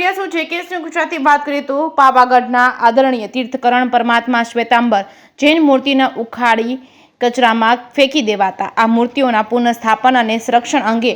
જોડ્યા છો જે કેસની ગુજરાતી વાત કરીએ તો પાવાગઢના આદરણીય તીર્થકરણ પરમાત્મા શ્વેતાંબર જૈન મૂર્તિને ઉખાડી કચરામાં ફેંકી દેવાતા આ મૂર્તિઓના પુનઃસ્થાપન અને સંરક્ષણ અંગે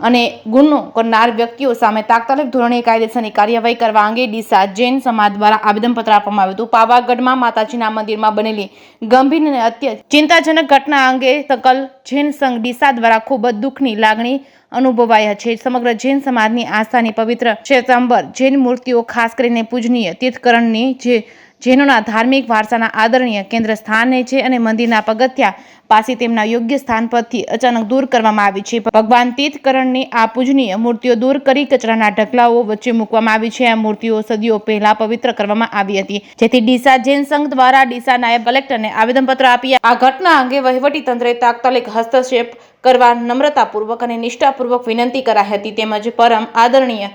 અને ગુનો કરનાર વ્યક્તિઓ સામે તાત્કાલિક ધોરણે કાયદેસરની કાર્યવાહી કરવા અંગે ડીસા જૈન સમાજ દ્વારા આવેદનપત્ર આપવામાં આવ્યું હતું। પાવાગઢમાં માતાજીના મંદિરમાં બનેલી ગંભીર અને અત્યંત ચિંતાજનક ઘટના અંગે તકલ જૈન સંઘ ડીસા દ્વારા ખૂબ જ દુઃખની લાગણી અનુભવાઈ છે। સમગ્ર જૈન સમાજની આસ્થાની પવિત્ર શ્વેતાંબર જૈન મૂર્તિઓ ખાસ કરીને પૂજનીય તીર્થકરણની જે જૈનોના ધાર્મિક વારસાના આદરણીય કેન્દ્ર સ્થાને છે અને મંદિરના પગથિયા પાસે તેમના યોગ્ય સ્થાન પરથી અચાનક દૂર કરવામાં આવી છે। ભગવાન તીર્થકરણની આ પૂજનીય મૂર્તિઓ દૂર કરી કચરાના ઢગલાઓ વચ્ચે મૂકવામાં આવી છે। આ મૂર્તિઓ સદીઓ પહેલા પવિત્ર કરવામાં આવી હતી, જેથી ડીસા જૈન સંઘ દ્વારા ડીસા નાયબ કલેક્ટરને આવેદનપત્ર આપી આ ઘટના અંગે વહીવટી તંત્રે તાત્કાલિક હસ્તક્ષેપ કરવા નમ્રતાપૂર્વક અને નિષ્ઠાપૂર્વક વિનંતી કરાઈ હતી। તેમજ પરમ આદરણીય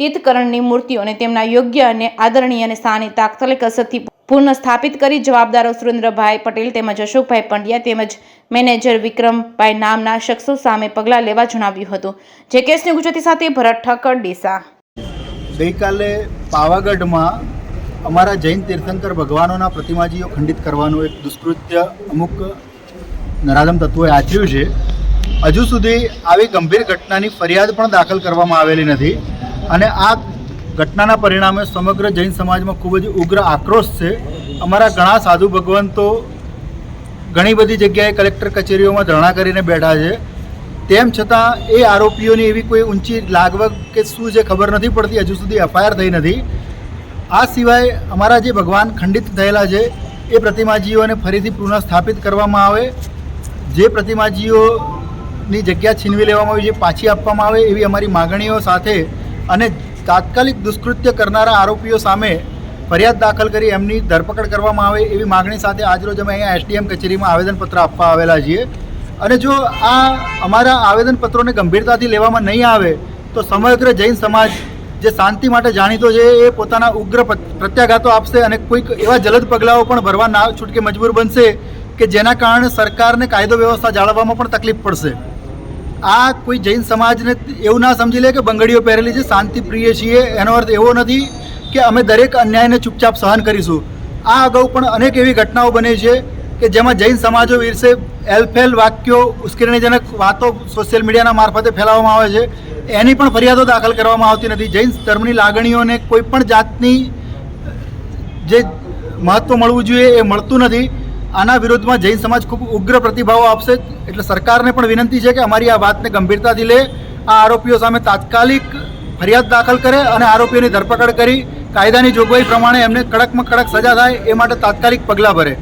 તીર્થકરણની મૂર્તિઓને તેમના યોગ્ય અને આદરણીય અને સ્થાને તાત્કાલિક અસરથી પુનઃ સ્થાપિત કરી જવાબદારો સુરેન્દ્રભાઈ પટેલ તેમજ અશોકભાઈ પંડ્યા તેમજ મેનેજર વિક્રમભાઈ નામના શખ્સો સામે પગલાં લેવા જણાવ્યું હતું। જે કેસની ગુજરાતી સાથે ભરત ઠક્કર ડીસા। ગઈકાલે પાવાગઢમાં અમારા જૈન તીર્થંકર ભગવાનોના પ્રતિમાજીઓ ખંડિત કરવાનું એક દુષ્કૃત્ય અમુક નરાધમ તત્વોએ આચર્યું છે। હજુ સુધી આવી ગંભીર ઘટનાની ફરિયાદ પણ દાખલ કરવામાં આવેલી નથી અને આ ઘટનાના પરિણામે સમગ્ર જૈન સમાજમાં ખૂબ જ ઉગ્ર આક્રોશ છે। અમારા ઘણા સાધુ ભગવંતો ઘણી બધી જગ્યાએ કલેક્ટર કચેરીઓમાં ધરણા કરીને બેઠા છે, તેમ છતાં એ આરોપીઓની એવી કોઈ ઊંચી લાગવગ કે શું છે ખબર નથી પડતી, હજુ સુધી એફઆઈઆર થઈ નથી। આ સિવાય અમારા જે ભગવાન ખંડિત થયેલા છે એ પ્રતિમાજીઓને ફરીથી પુનઃસ્થાપિત કરવામાં આવે, જે પ્રતિમાજીઓની જગ્યા છીનવી લેવામાં આવી છે પાછી આપવામાં આવે એવી અમારી માગણીઓ સાથે અને તાત્કાલિક દુષ્કૃત્ય કરનારા આરોપીઓ સામે ફરિયાદ દાખલ કરી એમની ધરપકડ કરવામાં આવે એવી માગણી સાથે આજરોજ અમે અહીંયા એસડીએમ કચેરીમાં આવેદનપત્ર આપવા આવેલા છીએ। અને જો આ અમારા આવેદનપત્રોને ગંભીરતાથી લેવામાં નહીં આવે તો સમગ્ર જૈન સમાજ જે શાંતિ માટે જાણીતો છે એ પોતાના ઉગ્ર પ્રત્યાઘાતો આપશે અને કોઈક એવા જલદ પગલાઓ પણ ભરવા ના છૂટકે મજબૂર બનશે કે જેના કારણે સરકારને કાયદો વ્યવસ્થા જાળવવામાં પણ તકલીફ પડશે। આ કોઈ જૈન સમાજને એવું ના સમજી લે કે બંગડીઓ પહેરેલી છે શાંતિ પ્રિય છીએ, એનો અર્થ એવો નથી કે અમે દરેક અન્યાયને ચૂપચાપ સહન કરીશું। આ અગાઉ પણ અનેક એવી ઘટનાઓ બની છે કે જેમાં જૈન સમાજો વિશે એલફેલ વાક્યો ઉશ્કેરણીજનક વાતો સોશિયલ મીડિયાના મારફતે ફેલાવવામાં આવે છે, એની પણ ફરિયાદો દાખલ કરવામાં આવતી નથી। જૈન ધર્મની લાગણીઓને કોઈ પણ જાતની જે મહત્ત્વ મળવું જોઈએ એ મળતું નથી। આના વિરોધમાં જૈન સમાજ ખૂબ ઉગ્ર પ્રતિભાવો આપશે, એટલે સરકારને પણ વિનંતી છે કે અમારી આ વાતને ગંભીરતાથી લે, આ આરોપીઓ સામે તાત્કાલિક ફરિયાદ દાખલ કરે અને આરોપીઓની ધરપકડ કરી કાયદાની જોગવાઈ પ્રમાણે એમને કડકમાં કડક સજા થાય એ માટે તાત્કાલિક પગલાં ભરે।